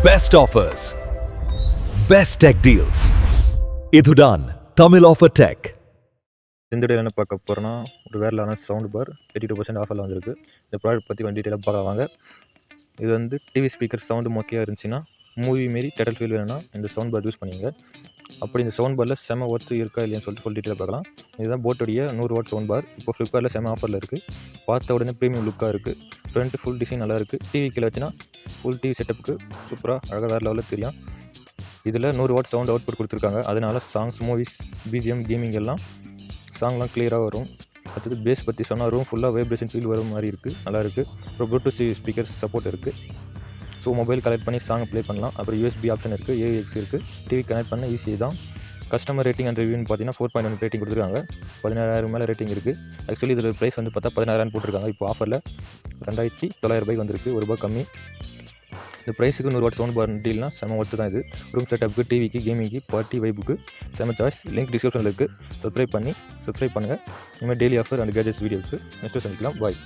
Best offers, best tech deals. இதுதான் Tamil offer tech. இந்த டேல என்ன பார்க்க போகிறோன்னா, ஒரு வேர்லான சவுண்ட் பார் 82% ஆஃபரில் வந்திருக்கு. இந்த ப்ராடக்ட் பற்றி வந்து டீட்டெயிலாக பார்க்க வாங்க. இது வந்து டிவி ஸ்பீக்கர் சவுண்டு மொக்கையாக இருந்துச்சுன்னா, மூவி மாரி டேட்டல் ஃபீல் வேணும்னா இந்த சவுண்ட் பார் யூஸ் பண்ணிங்க. அப்படி இந்த சவுண்ட் பாரில் செம ஒர்த்து இருக்கா இல்லையான்னு சொல்லிட்டு ஃபுல் டீட்டெயிலாக பார்க்கலாம். இதுதான் போட்டோடைய 100 வாட் சவுண்ட் பார். இப்போ ஃப்ளிப்கார்ட்டில் செம ஆஃபரில் இருக்குது. பார்த்த உடனே ப்ரீமியம் லுக்காக இருக்குது. ஃப்ரண்ட் ஃபுல் டிசைன் நல்லா இருக்குது. டிவி கீழே வச்சுன்னா ஃபுல் டிவி செட்டப்புக்கு சூப்பராக அழகாக வேறு லெவலில் தெரியும். இதில் 100 வாட் சவுண்ட் அவுட்புட் கொடுத்துருக்காங்க. அதனால் சாங்ஸ், மூவிஸ், பிஜிஎம், கேமிங் எல்லாம் சாங்லாம் கிளியராக வரும். அடுத்தது பேஸ் பற்றி சொன்னால் ரூம் ஃபுல்லாக வைப்ரேஷன் ஃபீல் வர மாதிரி இருக்குது, நல்லாயிருக்கு. அப்புறம் ப்ளூடூத் ஸ்பீக்கர் சப்போர்ட் இருக்குது. ஸோ மொபைல் கனெக்ட் பண்ணி சாங் ப்ளே பண்ணலாம். அப்புறம் யூஎஸ்பி ஆப்ஷன் இருக்குது, ஏஎக்ஸ் இருக்குது. டிவி கனெக்ட் பண்ண ஈஸி தான். கஸ்டமர் ரேட்டிங் அண்ட் ரிவ்யூன்னு பார்த்தீங்கன்னா 4.1 ரேட்டிங் கொடுத்துருக்காங்க. 17,000 மேலே ரேட்டிங் இருக்குது. ஆக்சுவலி இதில் ப்ரைஸ் வந்து பார்த்தா 16,000 போட்டிருக்காங்க. இப்போ ஆஃபரில் 2,900 வந்துருக்கு, ₹1 கம்மி. இந்த ப்ரைஸுக்கு 100 வாட் சவுண்ட் பார் டீல்னா செம ஒர்த்து தான் இது. ரூம் செட்டப்புக்கு, டிவிக்கு, கேமிங்க்கு, பார்ட்டி வைப்புக்கு செம சாய்ஸ். லிங்க் டிஸ்கிரிப்ஷனில் இருக்குது. சப்ஸ்கிரைப் பண்ணுங்கள். இனிமேல் டெய்லி ஆஃபர் அண்ட் கேஜெட்ஸ் வீடியோக்கு நெக்ஸ்ட்டு சந்திக்கலாம். பாய்.